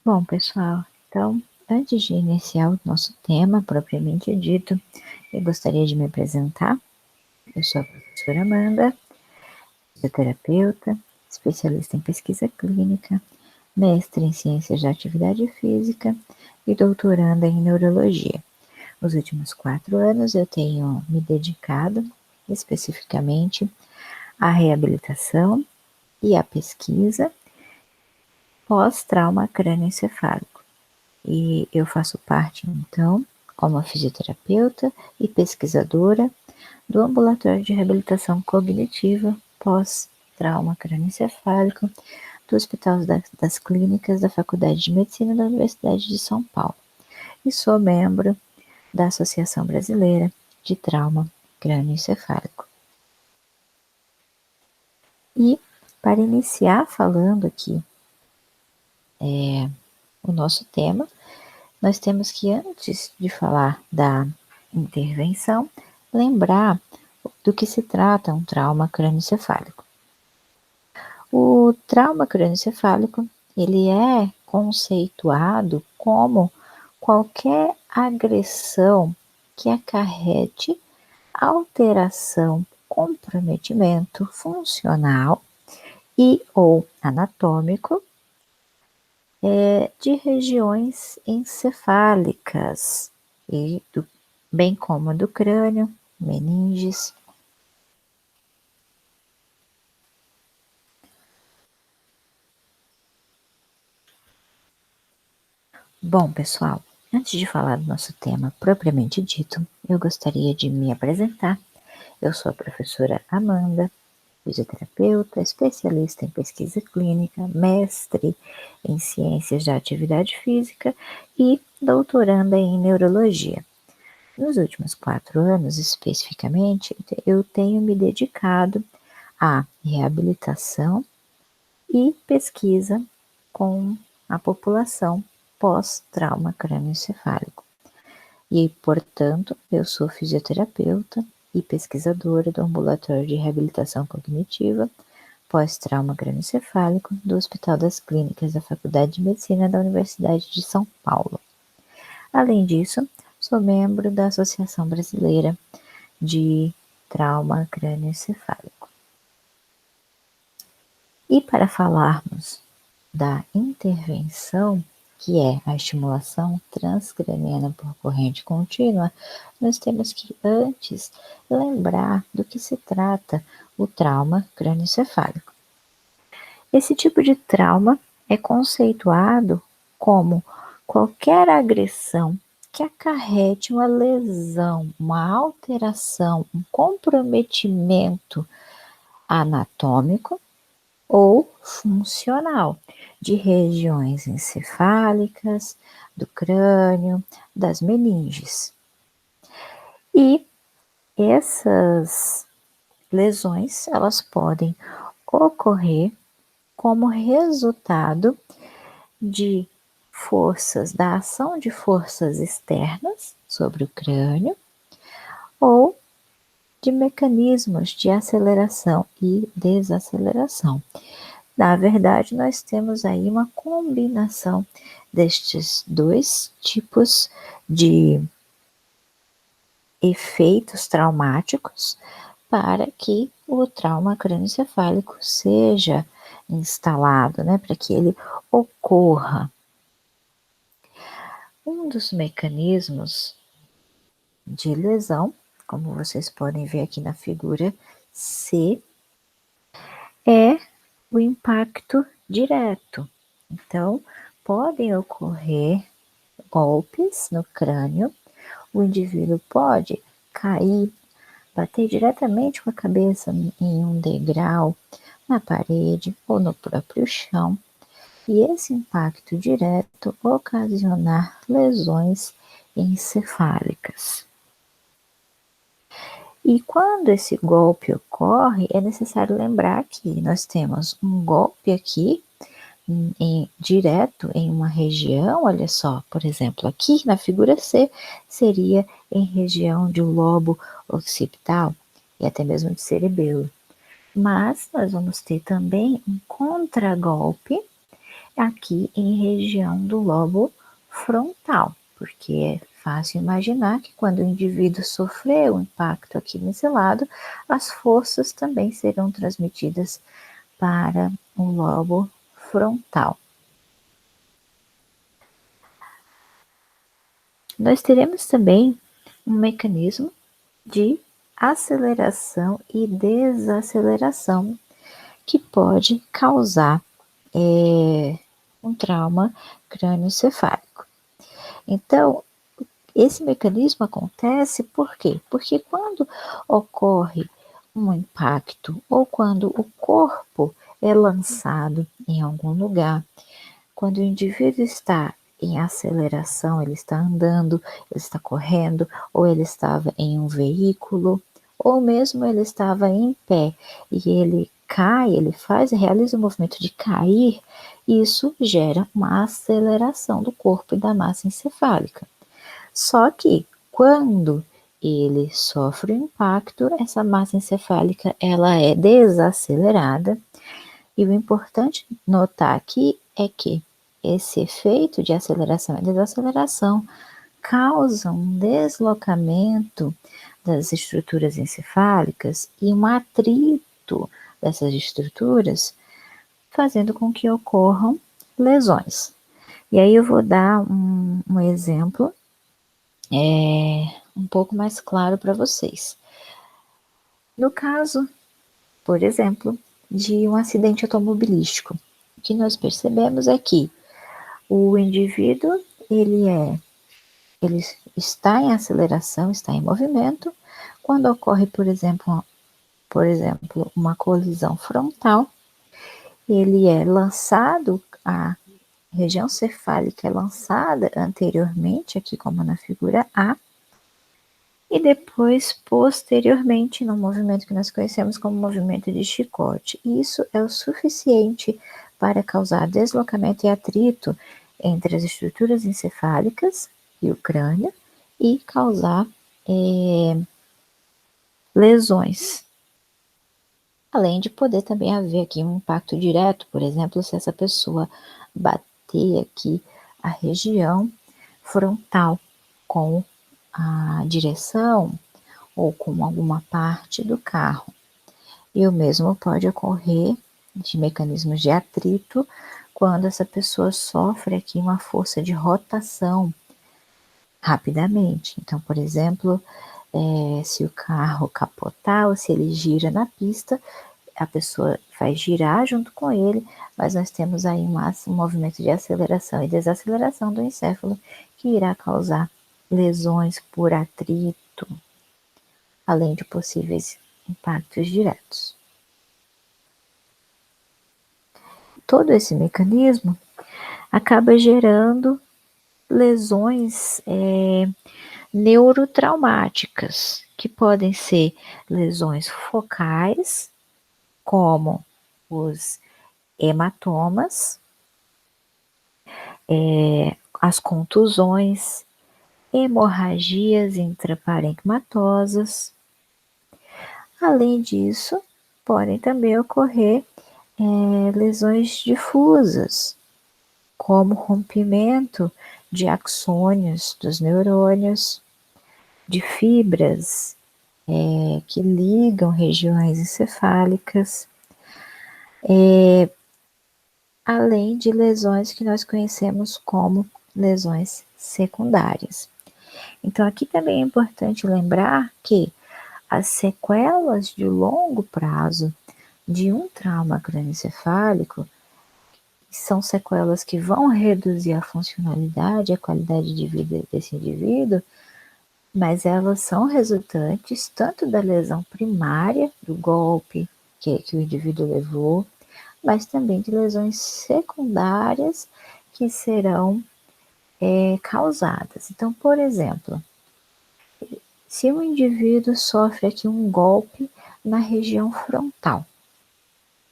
Bom, pessoal, então, antes de iniciar o nosso tema propriamente dito, eu gostaria de me apresentar. Eu sou a professora Amanda, fisioterapeuta, especialista em pesquisa clínica, mestre em ciências da atividade física e doutoranda em neurologia. Nos últimos 4 anos eu tenho me dedicado especificamente à reabilitação e à pesquisa pós-trauma crânioencefálico. E eu faço parte, então, como fisioterapeuta e pesquisadora do Ambulatório de Reabilitação Cognitiva pós-trauma crânioencefálico do Hospital das Clínicas da Faculdade de Medicina da Universidade de São Paulo. E sou membro da Associação Brasileira de Trauma Crânioencefálico. E, para iniciar falando aqui o nosso tema, nós temos que, antes de falar da intervenção, lembrar do que se trata um trauma crânioencefálico. O trauma crânioencefálico, ele é conceituado como qualquer agressão que acarrete alteração, comprometimento funcional e ou anatômico de regiões encefálicas, bem como do crânio, meninges. Bom, pessoal, antes de falar do nosso tema propriamente dito, eu gostaria de me apresentar. Eu sou a professora Amanda, fisioterapeuta, especialista em pesquisa clínica, mestre em ciências da atividade física e doutoranda em neurologia. Nos últimos 4 anos, especificamente, eu tenho me dedicado à reabilitação e pesquisa com a população pós-trauma crânioencefálico. E, portanto, eu sou fisioterapeuta e pesquisadora do Ambulatório de Reabilitação Cognitiva pós-trauma crânioencefálico do Hospital das Clínicas da Faculdade de Medicina da Universidade de São Paulo. Além disso, sou membro da Associação Brasileira de Trauma Crânioencefálico. E para falarmos da intervenção, que é a estimulação transcraniana por corrente contínua, nós temos que antes lembrar do que se trata o trauma crânioencefálico. Esse tipo de trauma é conceituado como qualquer agressão que acarrete uma lesão, uma alteração, um comprometimento anatômico ou funcional de regiões encefálicas, do crânio, das meninges. E essas lesões, elas podem ocorrer como resultado de da ação de forças externas sobre o crânio ou de mecanismos de aceleração e desaceleração. Na verdade, nós temos aí uma combinação destes dois tipos de efeitos traumáticos para que o trauma crânioencefálico seja instalado, né, para que ele ocorra. Um dos mecanismos de lesão, como vocês podem ver aqui na figura C, é o impacto direto. Então, podem ocorrer golpes no crânio, o indivíduo pode cair, bater diretamente com a cabeça em um degrau, na parede ou no próprio chão, e esse impacto direto ocasionar lesões encefálicas. E quando esse golpe ocorre, é necessário lembrar que nós temos um golpe aqui direto em uma região, olha só, por exemplo, aqui na figura C seria em região de lobo occipital e até mesmo de cerebelo. Mas nós vamos ter também um contragolpe aqui em região do lobo frontal, porque é fácil imaginar que quando o indivíduo sofreu um impacto aqui nesse lado, as forças também serão transmitidas para o lobo frontal. Nós teremos também um mecanismo de aceleração e desaceleração que pode causar um trauma crânioencefálico. Então, esse mecanismo acontece por quê? Porque quando ocorre um impacto ou quando o corpo é lançado em algum lugar, quando o indivíduo está em aceleração, ele está andando, ele está correndo, ou ele estava em um veículo, ou mesmo ele estava em pé e ele cai, ele realiza o movimento de cair, isso gera uma aceleração do corpo e da massa encefálica. Só que quando ele sofre o impacto, essa massa encefálica ela é desacelerada e o importante notar aqui é que esse efeito de aceleração e desaceleração causa um deslocamento das estruturas encefálicas e um atrito dessas estruturas, fazendo com que ocorram lesões. E aí eu vou dar um exemplo um pouco mais claro para vocês. No caso, por exemplo, de um acidente automobilístico, o que nós percebemos é que o indivíduo ele está em aceleração, está em movimento. Quando ocorre, por exemplo, uma colisão frontal, ele é lançado, a região cefálica é lançada anteriormente, aqui como na figura A, e depois, posteriormente, no movimento que nós conhecemos como movimento de chicote. Isso é o suficiente para causar deslocamento e atrito entre as estruturas encefálicas e o crânio e causar lesões. Além de poder também haver aqui um impacto direto, por exemplo, se essa pessoa bater aqui a região frontal com a direção ou com alguma parte do carro. E o mesmo pode ocorrer de mecanismos de atrito quando essa pessoa sofre aqui uma força de rotação rapidamente. Então, por exemplo, se o carro capotar ou se ele gira na pista, a pessoa vai girar junto com ele, mas nós temos aí um movimento de aceleração e desaceleração do encéfalo que irá causar lesões por atrito, além de possíveis impactos diretos. Todo esse mecanismo acaba gerando lesões neurotraumáticas, que podem ser lesões focais, como os hematomas, as contusões, hemorragias intraparenquimatosas. Além disso, podem também ocorrer lesões difusas, como rompimento de axônios dos neurônios, de fibras que ligam regiões encefálicas, além de lesões que nós conhecemos como lesões secundárias. Então, aqui também é importante lembrar que as sequelas de longo prazo de um trauma crânioencefálico são sequelas que vão reduzir a funcionalidade, a qualidade de vida desse indivíduo, mas elas são resultantes tanto da lesão primária, do golpe que o indivíduo levou, mas também de lesões secundárias que serão causadas. Então, por exemplo, se um indivíduo sofre aqui um golpe na região frontal,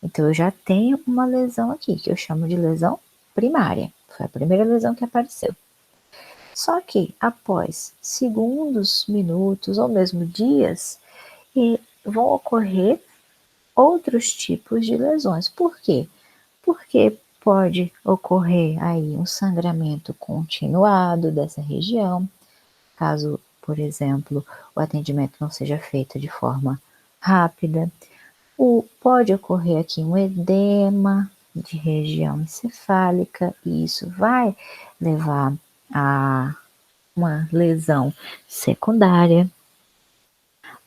então eu já tenho uma lesão aqui, que eu chamo de lesão primária, foi a primeira lesão que apareceu. Só que após segundos, minutos ou mesmo dias, vão ocorrer outros tipos de lesões. Por quê? Porque pode ocorrer aí um sangramento continuado dessa região, caso, por exemplo, o atendimento não seja feito de forma rápida. Pode ocorrer aqui um edema de região encefálica e isso vai levar a uma lesão secundária.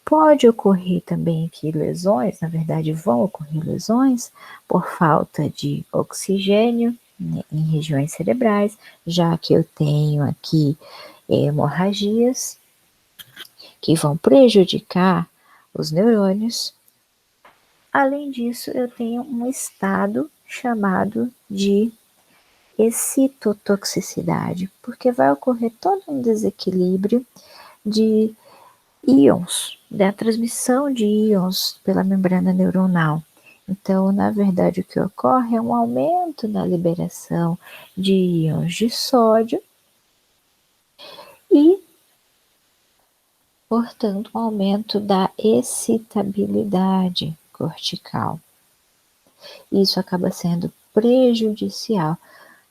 Pode ocorrer também aqui lesões, na verdade vão ocorrer lesões por falta de oxigênio, né, em regiões cerebrais, já que eu tenho aqui hemorragias que vão prejudicar os neurônios. Além disso, eu tenho um estado chamado de excitotoxicidade, porque vai ocorrer todo um desequilíbrio de íons, da transmissão de íons pela membrana neuronal. Então, na verdade, o que ocorre é um aumento na liberação de íons de sódio e, portanto, um aumento da excitabilidade cortical. Isso acaba sendo prejudicial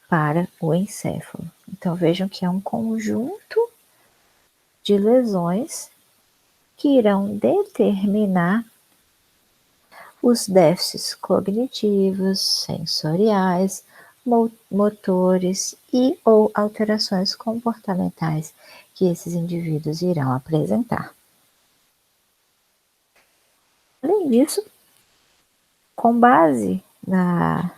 para o encéfalo. Então, vejam que é um conjunto de lesões que irão determinar os déficits cognitivos, sensoriais, motores e ou alterações comportamentais que esses indivíduos irão apresentar. Além disso, com base na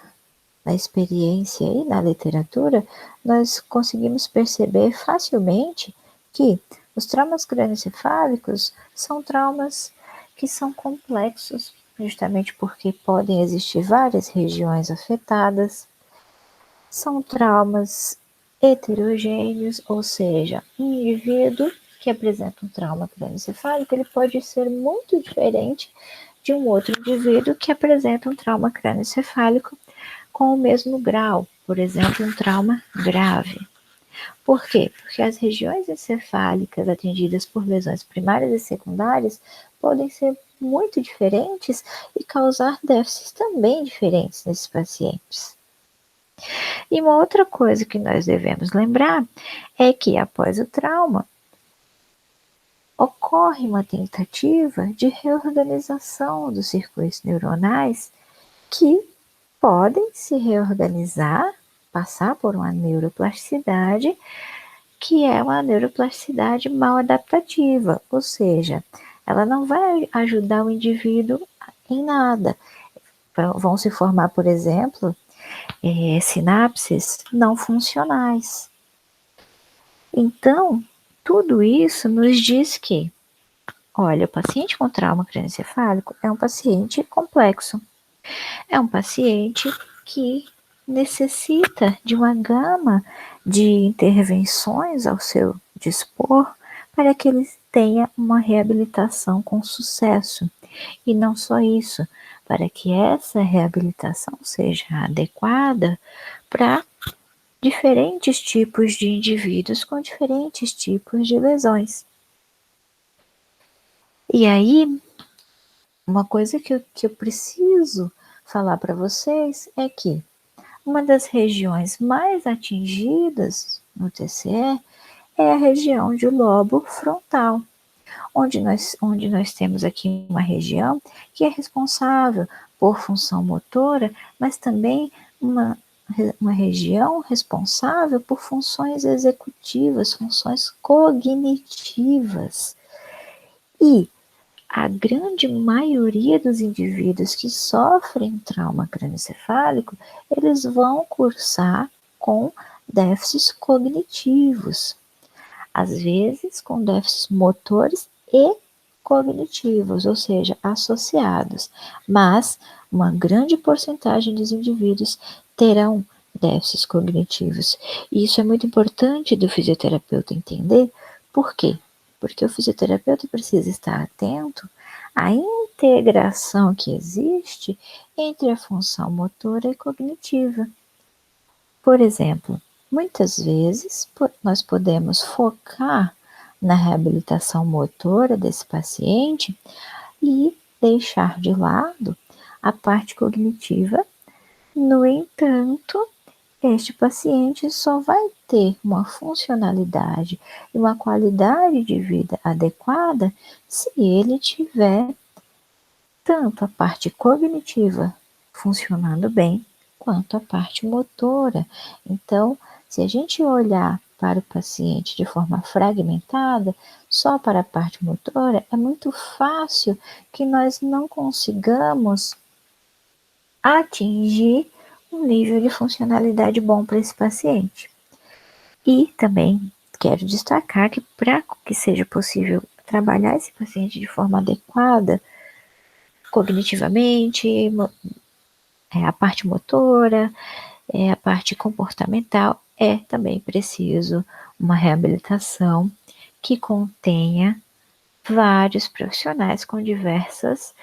experiência e na literatura, nós conseguimos perceber facilmente que os traumas crânioencefálicos são traumas que são complexos, justamente porque podem existir várias regiões afetadas. São traumas heterogêneos, ou seja, um indivíduo que apresenta um trauma crânioencefálico, ele pode ser muito diferente de um outro indivíduo que apresenta um trauma crânioencefálico com o mesmo grau, por exemplo, um trauma grave. Por quê? Porque as regiões encefálicas atingidas por lesões primárias e secundárias podem ser muito diferentes e causar déficits também diferentes nesses pacientes. E uma outra coisa que nós devemos lembrar é que após o trauma, ocorre uma tentativa de reorganização dos circuitos neuronais que podem se reorganizar, passar por uma neuroplasticidade, que é uma neuroplasticidade mal adaptativa, ou seja, ela não vai ajudar o indivíduo em nada. Vão se formar, por exemplo, sinapses não funcionais. Então, tudo isso nos diz que, olha, o paciente com trauma crânioencefálico é um paciente complexo. É um paciente que necessita de uma gama de intervenções ao seu dispor para que ele tenha uma reabilitação com sucesso. E não só isso, para que essa reabilitação seja adequada para diferentes tipos de indivíduos com diferentes tipos de lesões. E aí, uma coisa que eu preciso falar para vocês é que uma das regiões mais atingidas no TCE é a região de lobo frontal, onde nós temos aqui uma região que é responsável por função motora, mas também uma região responsável por funções executivas, funções cognitivas. E a grande maioria dos indivíduos que sofrem trauma crânioencefálico, eles vão cursar com déficits cognitivos, às vezes com déficits motores e cognitivos, ou seja, associados, mas uma grande porcentagem dos indivíduos terão déficits cognitivos. E isso é muito importante do fisioterapeuta entender. Por quê? Porque o fisioterapeuta precisa estar atento à integração que existe entre a função motora e cognitiva. Por exemplo, muitas vezes nós podemos focar na reabilitação motora desse paciente e deixar de lado a parte cognitiva No entanto, este paciente só vai ter uma funcionalidade e uma qualidade de vida adequada se ele tiver tanto a parte cognitiva funcionando bem, quanto a parte motora. Então, se a gente olhar para o paciente de forma fragmentada, só para a parte motora, é muito fácil que nós não consigamos atingir um nível de funcionalidade bom para esse paciente. E também quero destacar que para que seja possível trabalhar esse paciente de forma adequada, cognitivamente, a parte motora, a parte comportamental, é também preciso uma reabilitação que contenha vários profissionais com diversas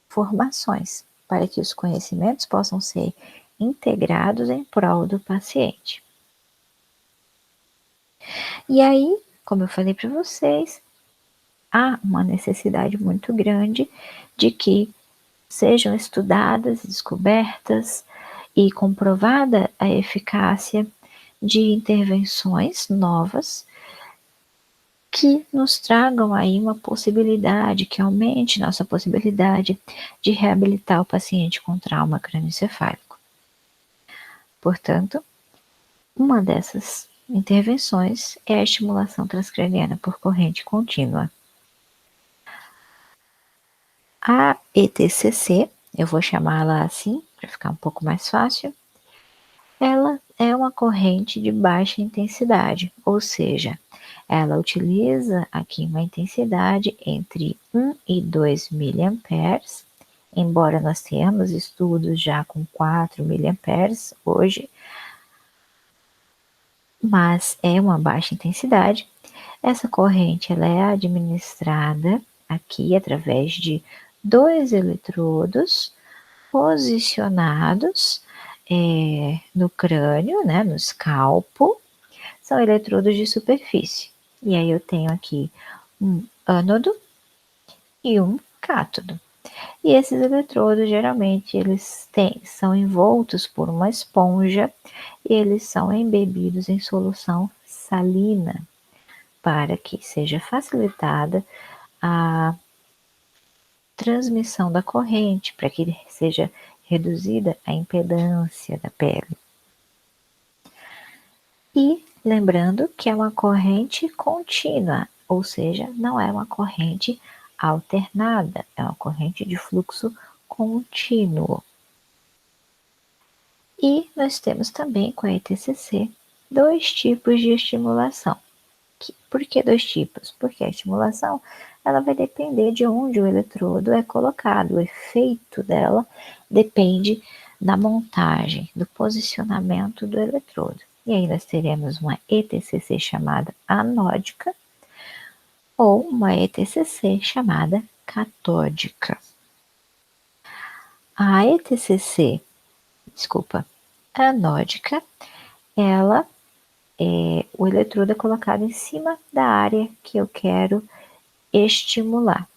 formações, para que os conhecimentos possam ser integrados em prol do paciente. E aí, como eu falei para vocês, há uma necessidade muito grande de que sejam estudadas, descobertas e comprovada a eficácia de intervenções novas que nos tragam aí uma possibilidade, que aumente nossa possibilidade de reabilitar o paciente com trauma crânioencefálico. Portanto, uma dessas intervenções é a estimulação transcraniana por corrente contínua. A ETCC, eu vou chamá-la assim para ficar um pouco mais fácil, ela é uma corrente de baixa intensidade, ou seja, ela utiliza aqui uma intensidade entre 1 e 2 miliamperes, embora nós tenhamos estudos já com 4 miliamperes hoje, mas é uma baixa intensidade. Essa corrente ela é administrada aqui através de 2 eletrodos posicionados no crânio, né, no escalpo, são eletrodos de superfície. E aí eu tenho aqui um ânodo e um cátodo. E esses eletrodos geralmente são envoltos por uma esponja e eles são embebidos em solução salina para que seja facilitada a transmissão da corrente, para que seja reduzida a impedância da pele. E lembrando que é uma corrente contínua, ou seja, não é uma corrente alternada, é uma corrente de fluxo contínuo. E nós temos também com a ETCC 2 tipos de estimulação. Por que 2 tipos? Porque a estimulação ela vai depender de onde o eletrodo é colocado, o efeito dela depende da montagem, do posicionamento do eletrodo. E aí nós teremos uma ETCC chamada anódica ou uma ETCC chamada catódica. A ETCC, anódica, ela o eletrodo é colocado em cima da área que eu quero estimular.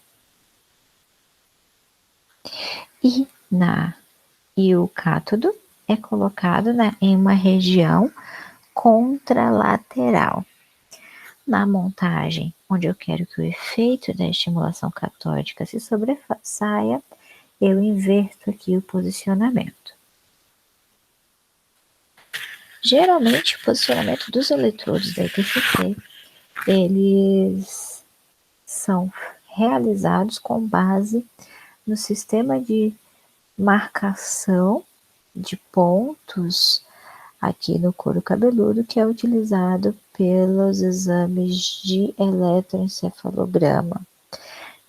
E o cátodo é colocado em uma região contralateral. Na montagem, onde eu quero que o efeito da estimulação catódica se sobressaia, eu inverto aqui o posicionamento. Geralmente, o posicionamento dos eletrodos da ETCC, eles são realizados com base no sistema de marcação de pontos aqui no couro cabeludo, que é utilizado pelos exames de eletroencefalograma.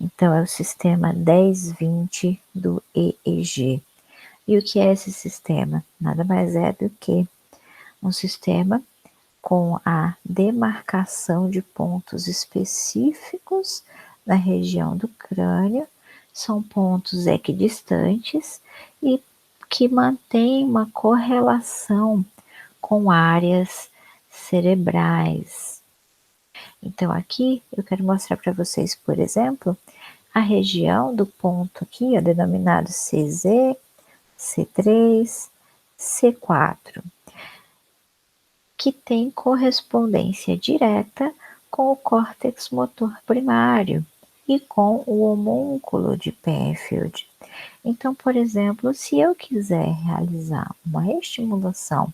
Então, é o sistema 10-20 do EEG. E o que é esse sistema? Nada mais é do que um sistema com a demarcação de pontos específicos na região do crânio. São pontos equidistantes e que mantêm uma correlação com áreas cerebrais. Então, aqui eu quero mostrar para vocês, por exemplo, a região do ponto aqui, denominado CZ, C3, C4, que tem correspondência direta com o córtex motor primário e com o homúnculo de Penfield. Então, por exemplo, se eu quiser realizar uma estimulação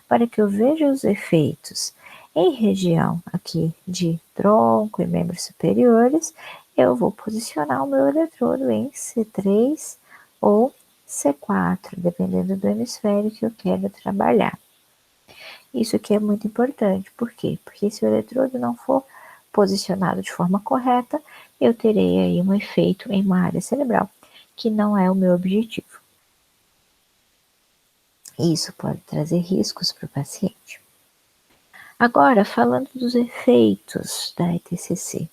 para que eu veja os efeitos em região aqui de tronco e membros superiores, eu vou posicionar o meu eletrodo em C3 ou C4, dependendo do hemisfério que eu quero trabalhar. Isso aqui é muito importante, por quê? Porque se o eletrodo não for posicionado de forma correta, eu terei aí um efeito em uma área cerebral, que não é o meu objetivo. Isso pode trazer riscos para o paciente. Agora, falando dos efeitos da ETCC,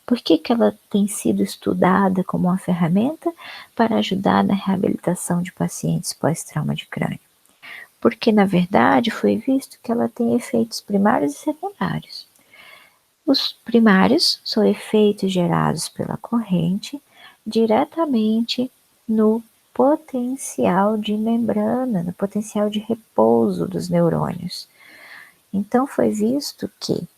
por que ela tem sido estudada como uma ferramenta para ajudar na reabilitação de pacientes pós-trauma de crânio? Porque, na verdade, foi visto que ela tem efeitos primários e secundários. Os primários são efeitos gerados pela corrente diretamente no potencial de membrana, no potencial de repouso dos neurônios. Então, foi visto que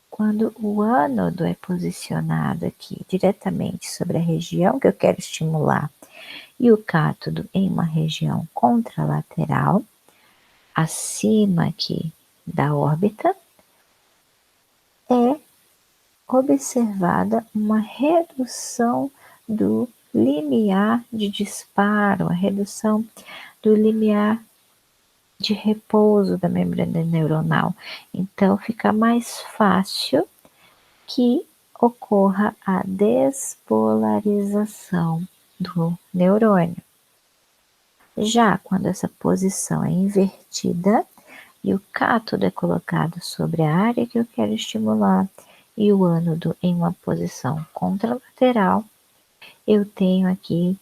quando o ânodo é posicionado aqui diretamente sobre a região que eu quero estimular e o cátodo em uma região contralateral, acima aqui da órbita, é observada uma redução do limiar de disparo, a redução do limiar de repouso da membrana neuronal. Então, fica mais fácil que ocorra a despolarização do neurônio. Já quando essa posição é invertida e o cátodo é colocado sobre a área que eu quero estimular e o ânodo em uma posição contralateral, eu tenho aqui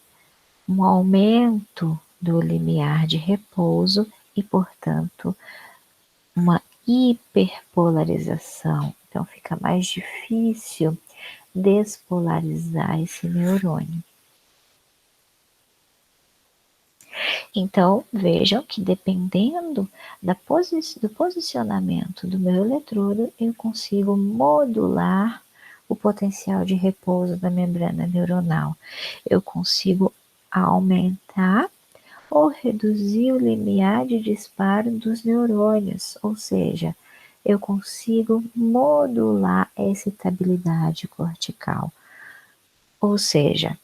um aumento do limiar de repouso e, portanto, uma hiperpolarização. Então, fica mais difícil despolarizar esse neurônio. Então, vejam que dependendo do posicionamento do meu eletrodo, eu consigo modular o potencial de repouso da membrana neuronal. Eu consigo aumentar ou reduzir o limiar de disparo dos neurônios, ou seja, eu consigo modular a excitabilidade cortical. Ou seja,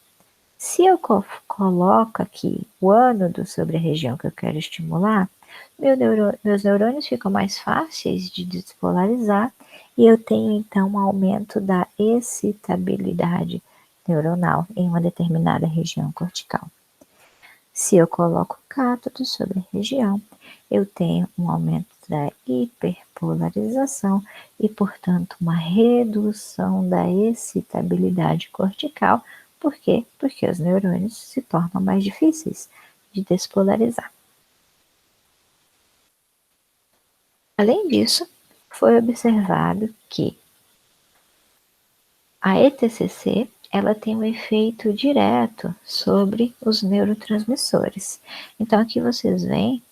se eu coloco aqui o ânodo sobre a região que eu quero estimular, meus neurônios ficam mais fáceis de despolarizar e eu tenho então um aumento da excitabilidade neuronal em uma determinada região cortical. Se eu coloco o cátodo sobre a região, eu tenho um aumento da hiperpolarização e, portanto, uma redução da excitabilidade cortical. Por quê? Porque os neurônios se tornam mais difíceis de despolarizar. Além disso, foi observado que a ETCC ela tem um efeito direto sobre os neurotransmissores. Então, aqui vocês veem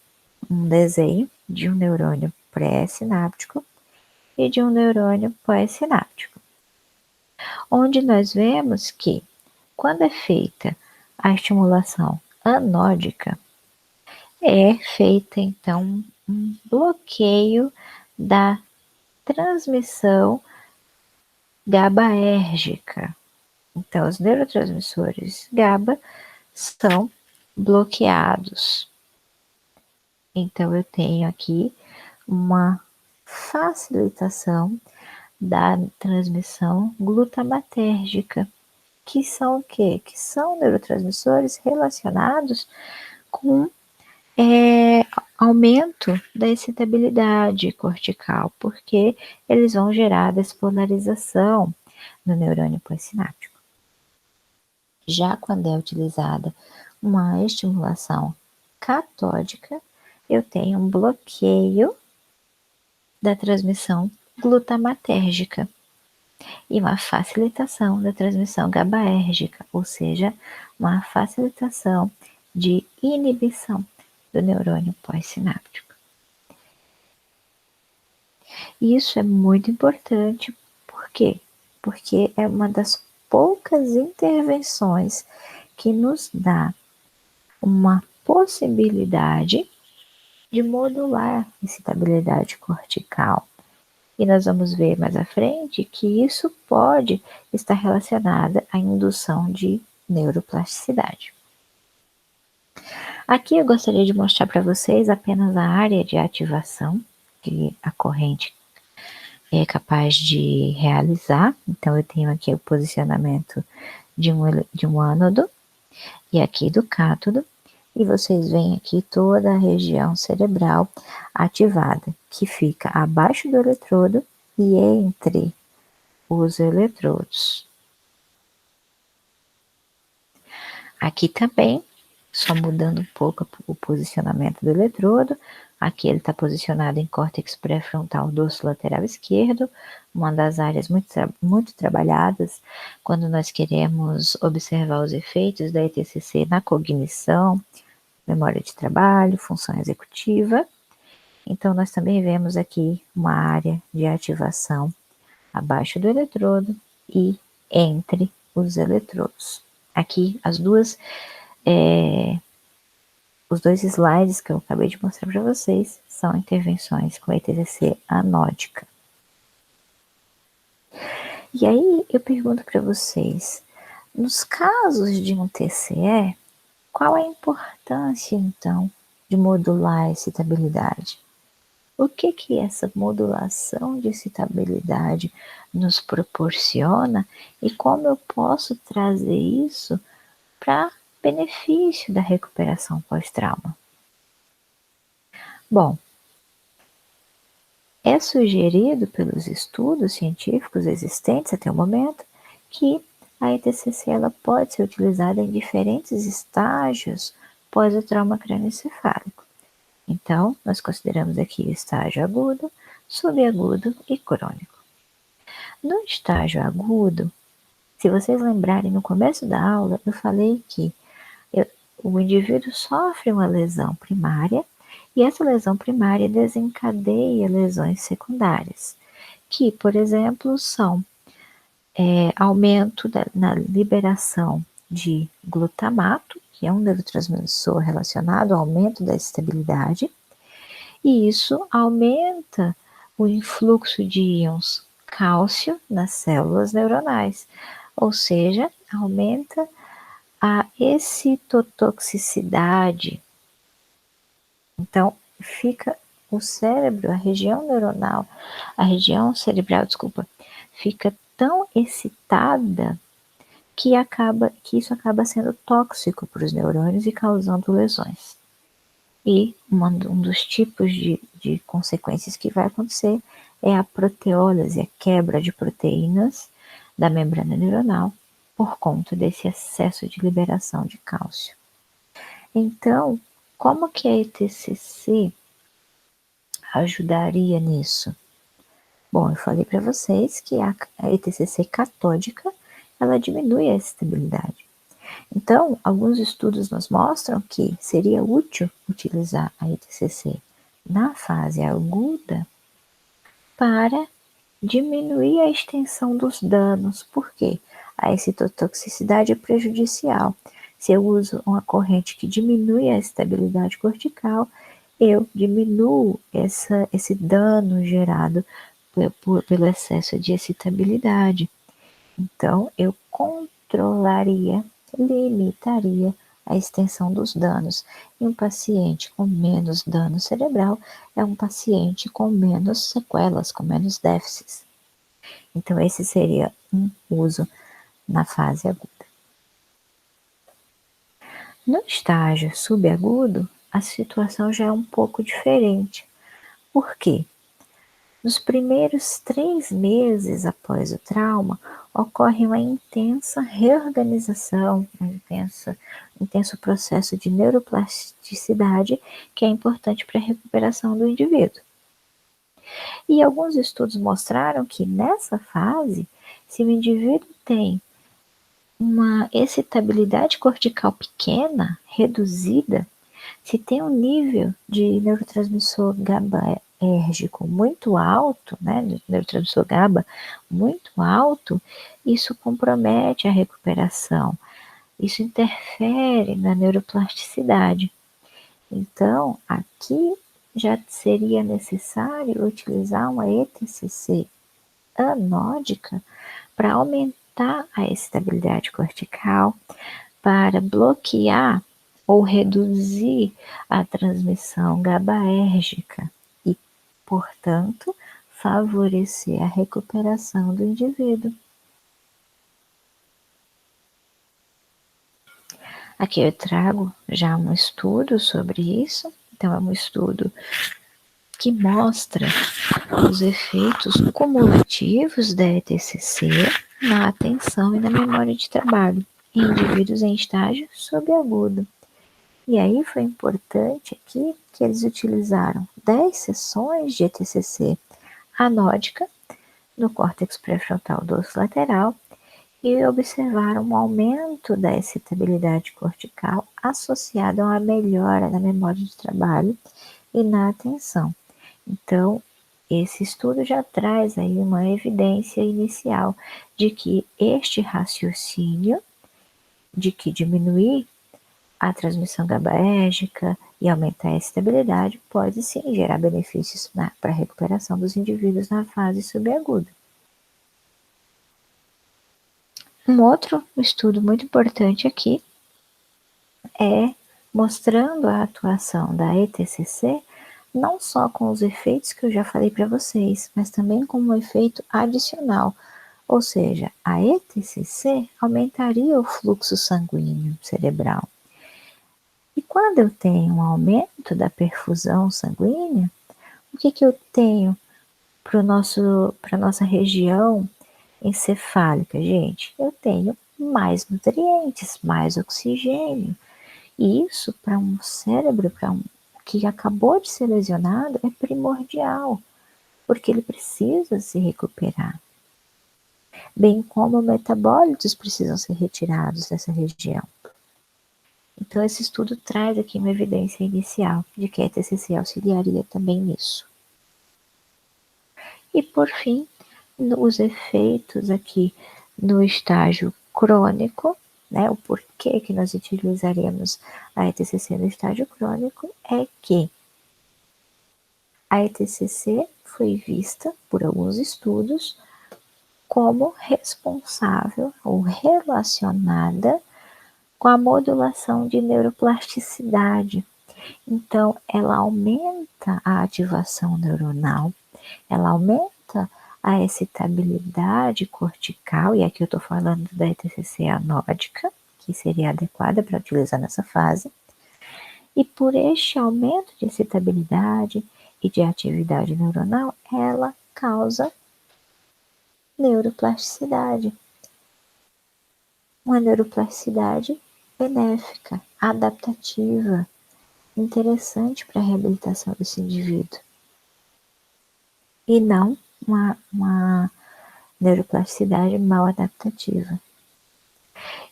um desenho de um neurônio pré-sináptico e de um neurônio pós-sináptico, onde nós vemos que, quando é feita a estimulação anódica, é feita então um bloqueio da transmissão GABAérgica. Então, os neurotransmissores GABA são bloqueados. Então, eu tenho aqui uma facilitação da transmissão glutamatérgica, que são o quê? Que são neurotransmissores relacionados com aumento da excitabilidade cortical, porque eles vão gerar despolarização no neurônio pós-sináptico. Já quando é utilizada uma estimulação catódica, eu tenho um bloqueio da transmissão glutamatérgica e uma facilitação da transmissão GABAérgica, ou seja, uma facilitação de inibição do neurônio pós-sináptico. E isso é muito importante, por quê? Porque é uma das poucas intervenções que nos dá uma possibilidade de modular a excitabilidade cortical. E nós vamos ver mais à frente que isso pode estar relacionado à indução de neuroplasticidade. Aqui eu gostaria de mostrar para vocês apenas a área de ativação que a corrente é capaz de realizar. Então eu tenho aqui o posicionamento de um ânodo e aqui do cátodo, e vocês veem aqui toda a região cerebral ativada, que fica abaixo do eletrodo e entre os eletrodos. Aqui também, só mudando um pouco o posicionamento do eletrodo, aqui ele está posicionado em córtex pré-frontal dorsolateral esquerdo, uma das áreas muito trabalhadas quando nós queremos observar os efeitos da ETCC na cognição, memória de trabalho, função executiva. Então, nós também vemos aqui uma área de ativação abaixo do eletrodo e entre os eletrodos. Aqui, os dois slides que eu acabei de mostrar para vocês são intervenções com ETCC anódica. E aí, eu pergunto para vocês, nos casos de um TCE, qual a importância, então, de modular a excitabilidade? O que essa modulação de excitabilidade nos proporciona e como eu posso trazer isso para benefício da recuperação pós-trauma? Bom, é sugerido pelos estudos científicos existentes até o momento que a ETCC ela pode ser utilizada em diferentes estágios pós o trauma crânioencefálico. Então, nós consideramos aqui o estágio agudo, subagudo e crônico. No estágio agudo, se vocês lembrarem no começo da aula, eu falei que o indivíduo sofre uma lesão primária e essa lesão primária desencadeia lesões secundárias, que, por exemplo, são aumento na liberação de glutamato, que é um neurotransmissor relacionado ao aumento da estabilidade, e isso aumenta o influxo de íons cálcio nas células neuronais, ou seja, aumenta a excitotoxicidade. Então, fica o cérebro, a região neuronal, a região cerebral, fica tão excitada que isso acaba sendo tóxico para os neurônios e causando lesões. E um dos tipos de consequências que vai acontecer é a proteólise, a quebra de proteínas da membrana neuronal por conta desse excesso de liberação de cálcio. Então, como que a ETCC ajudaria nisso? Bom, eu falei para vocês que a ETCC catódica, ela diminui a estabilidade. Então, alguns estudos nos mostram que seria útil utilizar a ETCC na fase aguda para diminuir a extensão dos danos. Por quê? A excitotoxicidade é prejudicial. Se eu uso uma corrente que diminui a estabilidade cortical, eu diminuo esse dano gerado pelo excesso de excitabilidade. Então, eu limitaria a extensão dos danos. E um paciente com menos dano cerebral é um paciente com menos sequelas, com menos déficits. Então, esse seria um uso na fase aguda. No estágio subagudo, a situação já é um pouco diferente. Por quê? Nos primeiros 3 meses após o trauma, ocorre uma intensa reorganização, intenso processo de neuroplasticidade que é importante para a recuperação do indivíduo. E alguns estudos mostraram que nessa fase, se o indivíduo tem uma excitabilidade cortical pequena, reduzida, se tem um nível de neurotransmissor GABAérgico muito alto, né, neurotransmissor GABA muito alto, isso compromete a recuperação, isso interfere na neuroplasticidade. Então, aqui já seria necessário utilizar uma ETCC anódica para aumentar a excitabilidade cortical, para bloquear ou reduzir a transmissão GABAérgica e, portanto, favorecer a recuperação do indivíduo. Aqui eu trago já um estudo sobre isso. Então, é um estudo que mostra os efeitos cumulativos da ETCC na atenção e na memória de trabalho em indivíduos em estágio subagudo. E aí foi importante aqui que eles utilizaram 10 sessões de ETCC anódica no córtex pré-frontal dorsolateral e observaram um aumento da excitabilidade cortical associado a uma melhora na memória de trabalho e na atenção. Então, esse estudo já traz aí uma evidência inicial de que este raciocínio de que diminuir a transmissão GABAérgica e aumentar a estabilidade pode sim gerar benefícios para a recuperação dos indivíduos na fase subaguda. Um outro estudo muito importante aqui é mostrando a atuação da ETCC não só com os efeitos que eu já falei para vocês, mas também com um efeito adicional, ou seja, a ETCC aumentaria o fluxo sanguíneo cerebral. E quando eu tenho um aumento da perfusão sanguínea, o que eu tenho para a nossa região encefálica, gente? Eu tenho mais nutrientes, mais oxigênio. E isso para um cérebro, que acabou de ser lesionado, é primordial, porque ele precisa se recuperar. Bem como metabólitos precisam ser retirados dessa região. Então, esse estudo traz aqui uma evidência inicial de que a ETCC auxiliaria também nisso. E, por fim, os efeitos aqui no estágio crônico, né, o porquê que nós utilizaríamos a ETCC no estágio crônico é que a ETCC foi vista por alguns estudos como responsável ou relacionada com a modulação de neuroplasticidade. Então, ela aumenta a ativação neuronal, ela aumenta a excitabilidade cortical, e aqui eu estou falando da ETCC anódica, que seria adequada para utilizar nessa fase, e por este aumento de excitabilidade e de atividade neuronal, ela causa neuroplasticidade. Uma neuroplasticidade benéfica, adaptativa, interessante para a reabilitação desse indivíduo. E não uma neuroplasticidade mal adaptativa.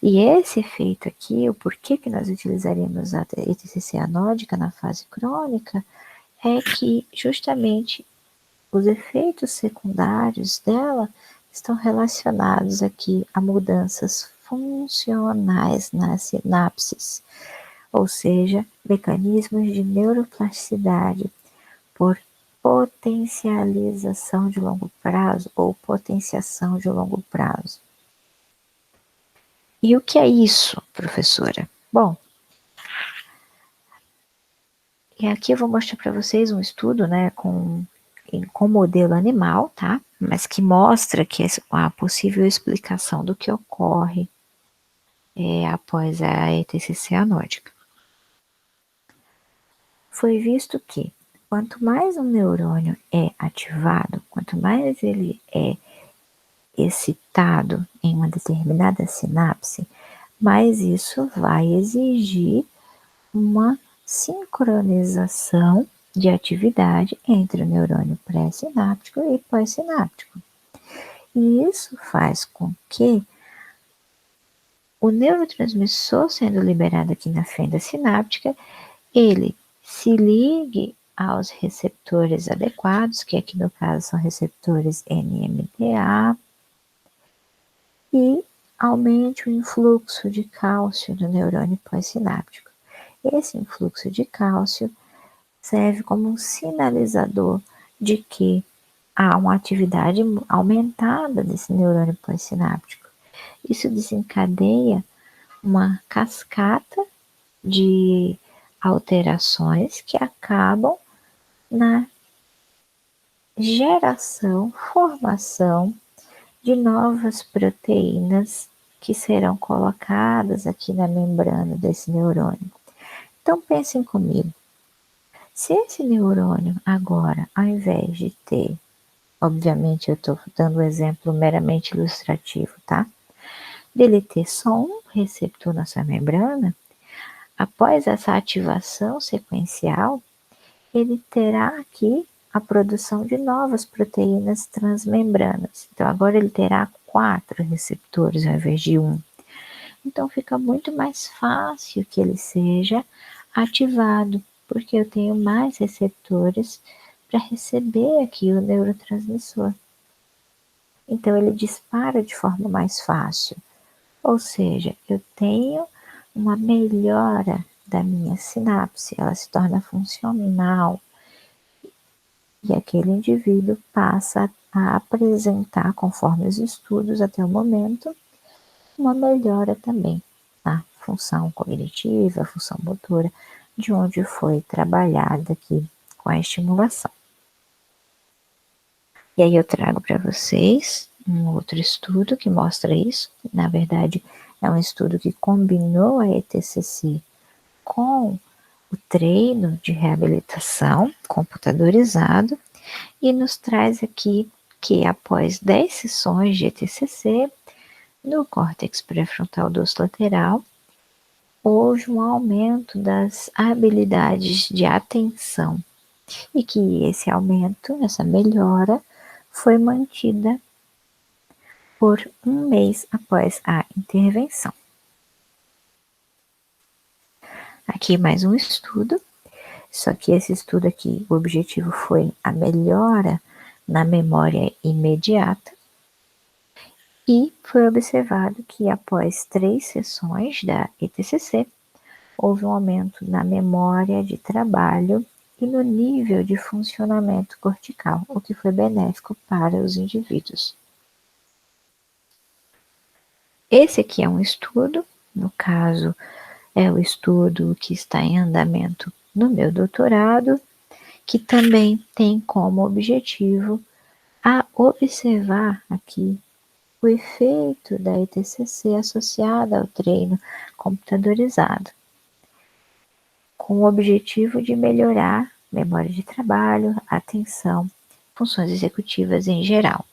E esse efeito aqui, o porquê que nós utilizaríamos a ETCC anódica na fase crônica, é que justamente os efeitos secundários dela estão relacionados aqui a mudanças funcionais nas sinapses, ou seja, mecanismos de neuroplasticidade por potencialização de longo prazo ou potenciação de longo prazo. E o que é isso, professora? Bom, e aqui eu vou mostrar para vocês um estudo, né, com modelo animal, tá? Mas que mostra que a possível explicação do que ocorre após a ETCC anódica. Foi visto que quanto mais um neurônio é ativado, quanto mais ele é excitado em uma determinada sinapse, mais isso vai exigir uma sincronização de atividade entre o neurônio pré-sináptico e pós-sináptico. E isso faz com que o neurotransmissor sendo liberado aqui na fenda sináptica, ele se ligue aos receptores adequados, que aqui no caso são receptores NMDA, e aumente o influxo de cálcio do neurônio pós-sináptico. Esse influxo de cálcio serve como um sinalizador de que há uma atividade aumentada desse neurônio pós-sináptico. Isso desencadeia uma cascata de alterações que acabam na geração, formação de novas proteínas que serão colocadas aqui na membrana desse neurônio. Então pensem comigo, se esse neurônio agora, ao invés de ter, obviamente eu estou dando um exemplo meramente ilustrativo, tá? Dele ter só um receptor na sua membrana, após essa ativação sequencial, ele terá aqui a produção de novas proteínas transmembranas. Então, agora ele terá 4 receptores ao invés de 1. Então, fica muito mais fácil que ele seja ativado, porque eu tenho mais receptores para receber aqui o neurotransmissor. Então, ele dispara de forma mais fácil. Ou seja, eu tenho uma melhora da minha sinapse, ela se torna funcional e aquele indivíduo passa a apresentar, conforme os estudos até o momento, uma melhora também na função cognitiva, função motora, de onde foi trabalhada aqui com a estimulação. E aí eu trago para vocês um outro estudo que mostra isso. Na verdade, é um estudo que combinou a ETCC com o treino de reabilitação computadorizado e nos traz aqui que após 10 sessões de ETCC, no córtex pré-frontal dorsolateral, houve um aumento das habilidades de atenção e que esse aumento, essa melhora, foi mantida por um mês após a intervenção. Aqui mais um estudo, só que esse estudo aqui, o objetivo foi a melhora na memória imediata e foi observado que após 3 sessões da ETCC, houve um aumento na memória de trabalho e no nível de funcionamento cortical, o que foi benéfico para os indivíduos. Esse aqui é um estudo, no caso, é o estudo que está em andamento no meu doutorado, que também tem como objetivo a observar aqui o efeito da ETCC associada ao treino computadorizado, com o objetivo de melhorar memória de trabalho, atenção, funções executivas em geral,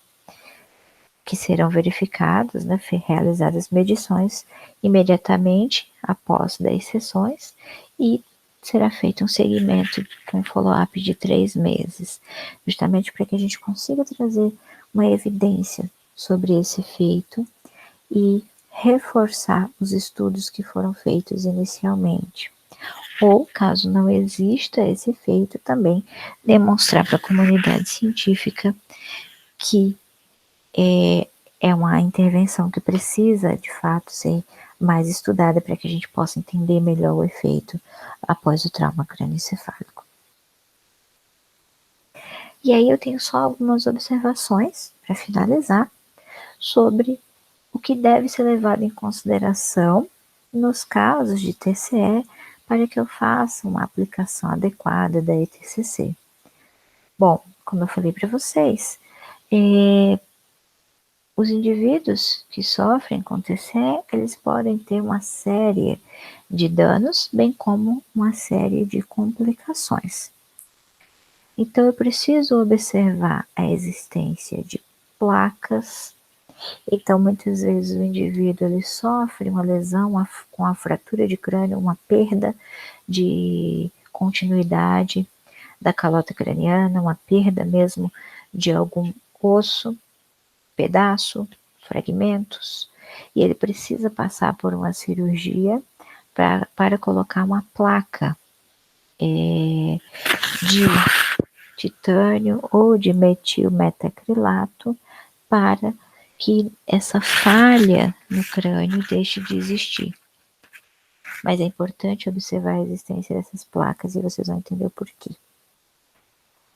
que serão verificadas, realizadas medições imediatamente após 10 sessões e será feito um seguimento com follow-up de 3 meses, justamente para que a gente consiga trazer uma evidência sobre esse efeito e reforçar os estudos que foram feitos inicialmente. Ou, caso não exista esse efeito, também demonstrar para a comunidade científica que é uma intervenção que precisa, de fato, ser mais estudada para que a gente possa entender melhor o efeito após o trauma crânioencefálico. E aí eu tenho só algumas observações para finalizar sobre o que deve ser levado em consideração nos casos de TCE para que eu faça uma aplicação adequada da ETCC. Bom, como eu falei para vocês, os indivíduos que sofrem com TCE, eles podem ter uma série de danos, bem como uma série de complicações. Então, eu preciso observar a existência de placas. Então, muitas vezes o indivíduo ele sofre uma lesão com a fratura de crânio, uma perda de continuidade da calota craniana, uma perda mesmo de algum osso, pedaço, fragmentos. e ele precisa passar por uma cirurgia para colocar uma placa de titânio ou de metilmetacrilato para que essa falha no crânio deixe de existir. Mas é importante observar a existência dessas placas e vocês vão entender o porquê.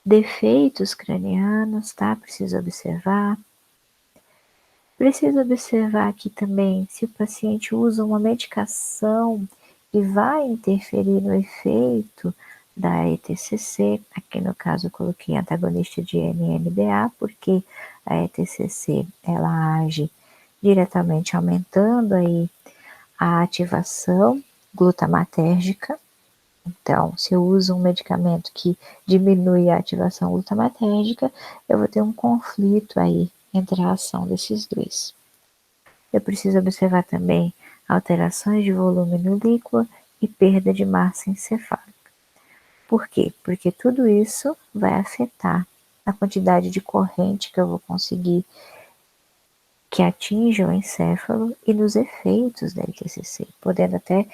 Defeitos cranianos, tá? Precisa observar. Precisa observar aqui também se o paciente usa uma medicação que vai interferir no efeito da ETCC. Aqui no caso eu coloquei antagonista de NMDA, porque a ETCC ela age diretamente aumentando aí a ativação glutamatérgica. Então, se eu uso um medicamento que diminui a ativação glutamatérgica, eu vou ter um conflito aí entre a ação desses dois. Eu preciso observar também alterações de volume no líquor e perda de massa encefálica. Por quê? Porque tudo isso vai afetar a quantidade de corrente que eu vou conseguir que atinja o encéfalo e nos efeitos da ITCC, podendo até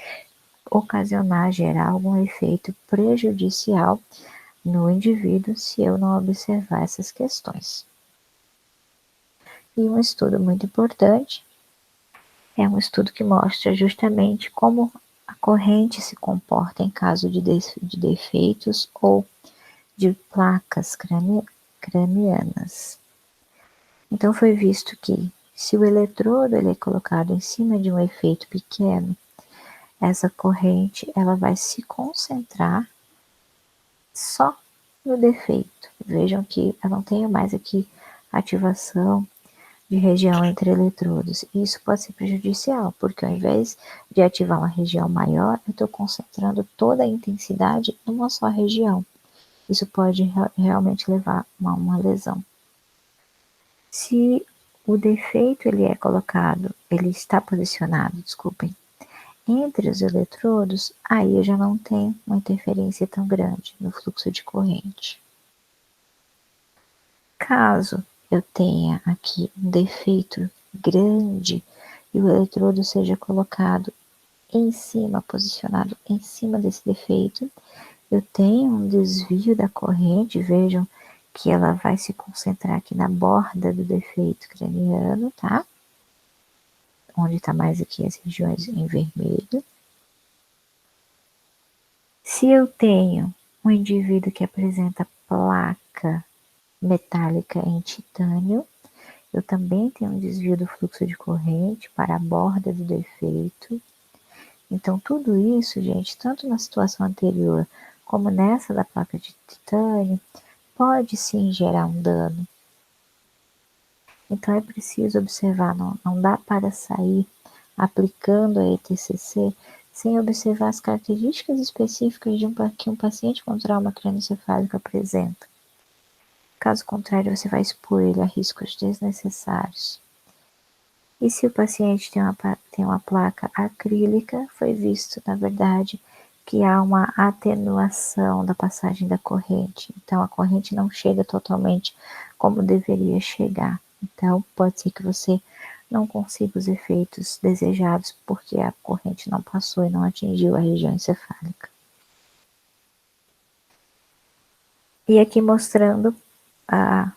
gerar algum efeito prejudicial no indivíduo se eu não observar essas questões. E um estudo muito importante é um estudo que mostra justamente como a corrente se comporta em caso de defeitos ou de placas cranianas. Então foi visto que se o eletrodo ele é colocado em cima de um efeito pequeno, essa corrente ela vai se concentrar só no defeito. Vejam que eu não tenho mais aqui ativação de região entre eletrodos. Isso pode ser prejudicial, porque ao invés de ativar uma região maior, eu estou concentrando toda a intensidade em uma só região. Isso pode realmente levar a uma lesão. Se o defeito ele está posicionado, entre os eletrodos, aí eu já não tenho uma interferência tão grande no fluxo de corrente. Caso eu tenha aqui um defeito grande e o eletrodo seja colocado em cima, posicionado em cima desse defeito, eu tenho um desvio da corrente, vejam que ela vai se concentrar aqui na borda do defeito craniano, tá? Onde está mais aqui as regiões em vermelho. Se eu tenho um indivíduo que apresenta placa metálica em titânio, eu também tenho um desvio do fluxo de corrente para a borda do defeito. Então, tudo isso, gente, tanto na situação anterior como nessa da placa de titânio, pode sim gerar um dano. Então, é preciso observar, não dá para sair aplicando a ETCC sem observar as características específicas que um paciente com trauma crânioencefálico apresenta. Caso contrário, você vai expor ele a riscos desnecessários. E se o paciente tem uma placa acrílica, foi visto, na verdade, que há uma atenuação da passagem da corrente. Então, a corrente não chega totalmente como deveria chegar. Então, pode ser que você não consiga os efeitos desejados porque a corrente não passou e não atingiu a região encefálica. E aqui mostrando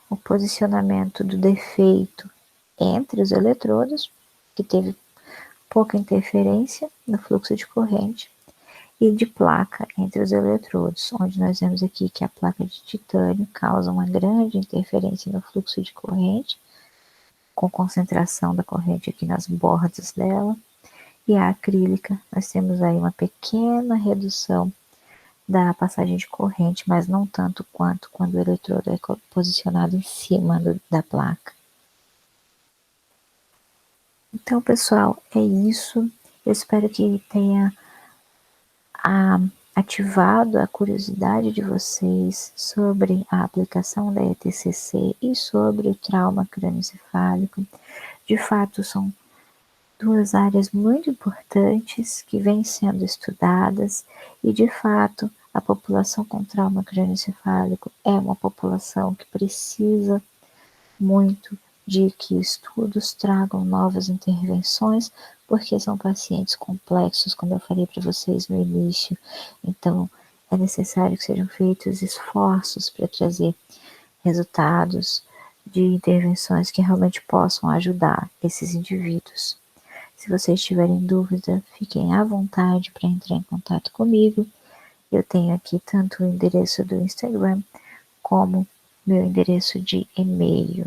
o posicionamento do defeito entre os eletrodos, que teve pouca interferência no fluxo de corrente, e de placa entre os eletrodos, onde nós vemos aqui que a placa de titânio causa uma grande interferência no fluxo de corrente, com concentração da corrente aqui nas bordas dela, e a acrílica, nós temos aí uma pequena redução da passagem de corrente, mas não tanto quanto quando o eletrodo é posicionado em cima da placa. Então, pessoal, é isso. Eu espero que tenha ativado a curiosidade de vocês sobre a aplicação da ETCC e sobre o trauma crânioencefálico. De fato, são duas áreas muito importantes que vêm sendo estudadas e, de fato, a população com trauma crânioencefálico é uma população que precisa muito de que estudos tragam novas intervenções, porque são pacientes complexos, como eu falei para vocês no início. Então, é necessário que sejam feitos esforços para trazer resultados de intervenções que realmente possam ajudar esses indivíduos. Se vocês tiverem dúvida, fiquem à vontade para entrar em contato comigo. Eu tenho aqui tanto o endereço do Instagram como meu endereço de e-mail.